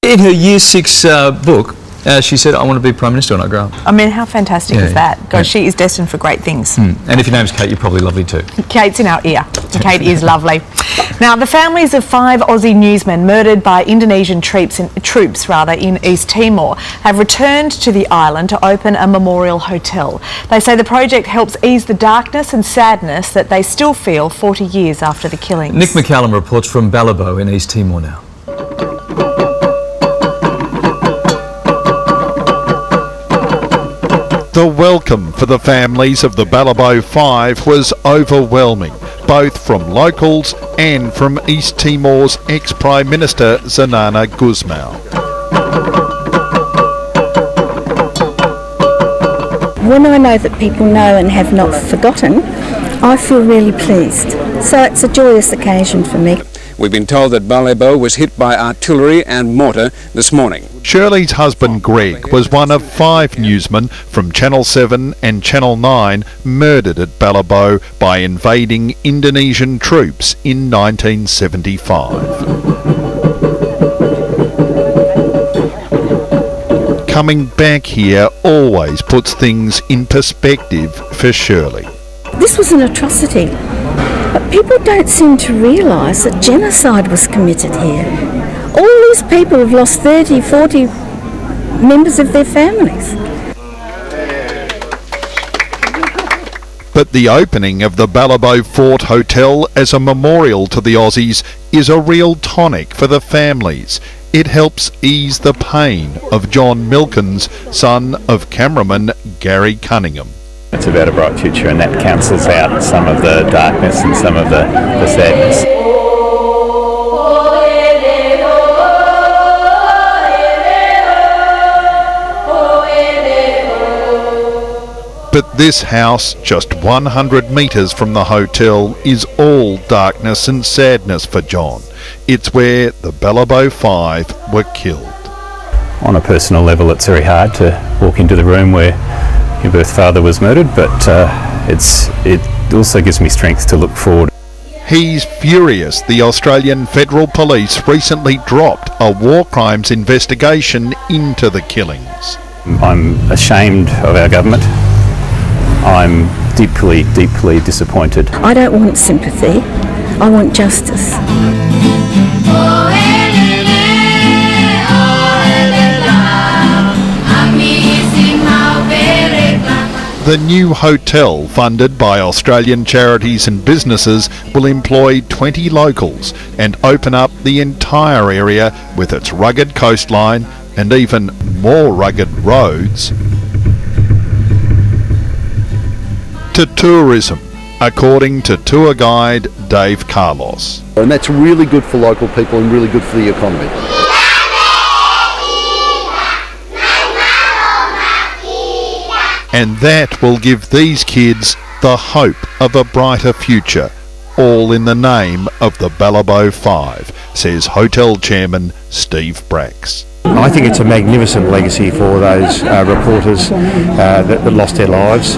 In her Year 6 book, she said, I want to be Prime Minister when I grow up. I mean, how fantastic is that? Gosh, she is destined for great things. And if your name's Kate, you're probably lovely too. Kate's in our ear. Kate is lovely. Now, the families of 5 Aussie newsmen murdered by Indonesian troops in East Timor have returned to the island to open a memorial hotel. They say the project helps ease the darkness and sadness that they still feel 40 years after the killings. Nick McCallum reports from Balibo in East Timor now. The welcome for the families of the Balibo 5 was overwhelming, both from locals and from East Timor's ex-Prime Minister Xanana Gusmao. When I know that people know and have not forgotten, I feel really pleased. So it's a joyous occasion for me. We've been told that Balibo was hit by artillery and mortar this morning. Shirley's husband Greg was one of 5 newsmen from Channel 7 and Channel 9 murdered at Balibo by invading Indonesian troops in 1975. Coming back here always puts things in perspective for Shirley. This was an atrocity, but people don't seem to realise that genocide was committed here. All these people have lost 30, 40 members of their families. But the opening of the Balibo Fort Hotel as a memorial to the Aussies is a real tonic for the families. It helps ease the pain of John Milkins, son of cameraman Gary Cunningham. It's about a bright future, and that cancels out some of the darkness and some of the sadness. But this house, just 100 metres from the hotel, is all darkness and sadness for John. It's where the Balibo 5 were killed. On a personal level, it's very hard to walk into the room where your birth father was murdered, but it also gives me strength to look forward. He's furious the Australian Federal Police recently dropped a war crimes investigation into the killings. I'm ashamed of our government. I'm deeply, deeply disappointed. I don't want sympathy, I want justice. The new hotel, funded by Australian charities and businesses, will employ 20 locals and open up the entire area with its rugged coastline and even more rugged roads to tourism, according to tour guide Dave Carlos. And that's really good for local people and really good for the economy. And that will give these kids the hope of a brighter future, all in the name of the Balibo 5, says hotel chairman Steve Bracks. I think it's a magnificent legacy for those reporters that lost their lives.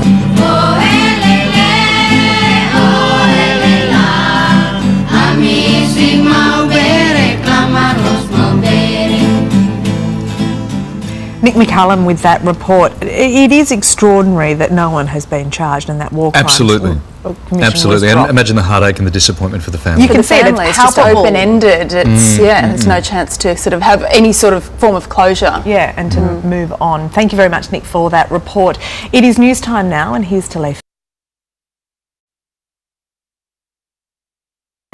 Nick McCallum with that report. It is extraordinary that no one has been charged in that war crimes. Absolutely. Absolutely. And imagine the heartache and the disappointment for the family. You can see it, it's just open-ended. It's there's no chance to sort of have any sort of form of closure. Yeah, and to move on. Thank you very much, Nick, for that report. It is news time now, and here's Talif.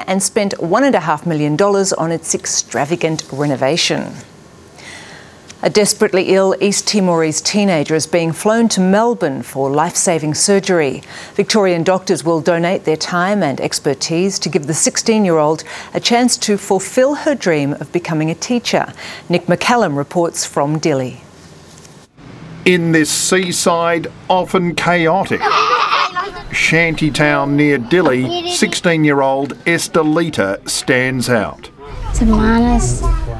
And spent $1.5 million on its extravagant renovation. A desperately ill East Timorese teenager is being flown to Melbourne for life-saving surgery. Victorian doctors will donate their time and expertise to give the 16-year-old a chance to fulfil her dream of becoming a teacher. Nick McCallum reports from Dili. In this seaside, often chaotic shantytown near Dili, 16-year-old Esther Lita stands out.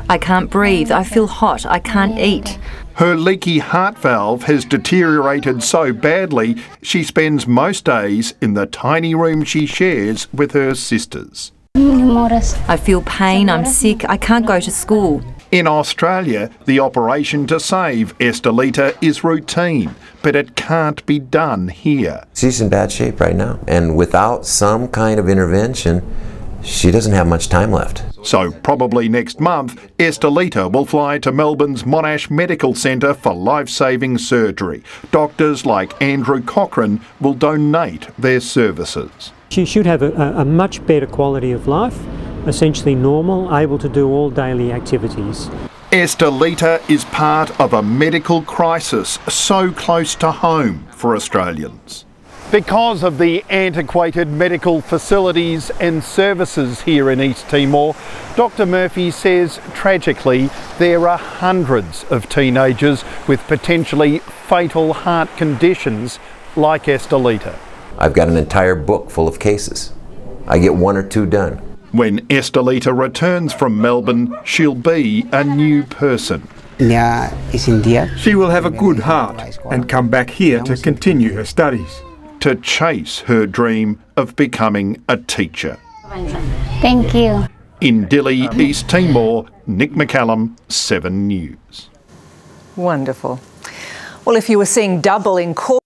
I can't breathe, I feel hot, I can't eat. Her leaky heart valve has deteriorated so badly she spends most days in the tiny room she shares with her sisters. I feel pain, I'm sick, I can't go to school. In Australia, the operation to save Estelita is routine, but it can't be done here. She's in bad shape right now, and without some kind of intervention, she doesn't have much time left. So probably next month, Estelita will fly to Melbourne's Monash Medical Centre for life-saving surgery. Doctors like Andrew Cochrane will donate their services. She should have a much better quality of life, essentially normal, able to do all daily activities. Estelita is part of a medical crisis so close to home for Australians. Because of the antiquated medical facilities and services here in East Timor, Dr. Murphy says tragically there are hundreds of teenagers with potentially fatal heart conditions like Estelita. I've got an entire book full of cases. I get 1 or 2 done. When Estelita returns from Melbourne, she'll be a new person. She will have a good heart and come back here to continue her studies. To chase her dream of becoming a teacher. Thank you. In Dili, East Timor, Nick McCallum, 7 News. Wonderful. Well, if you were seeing double in court,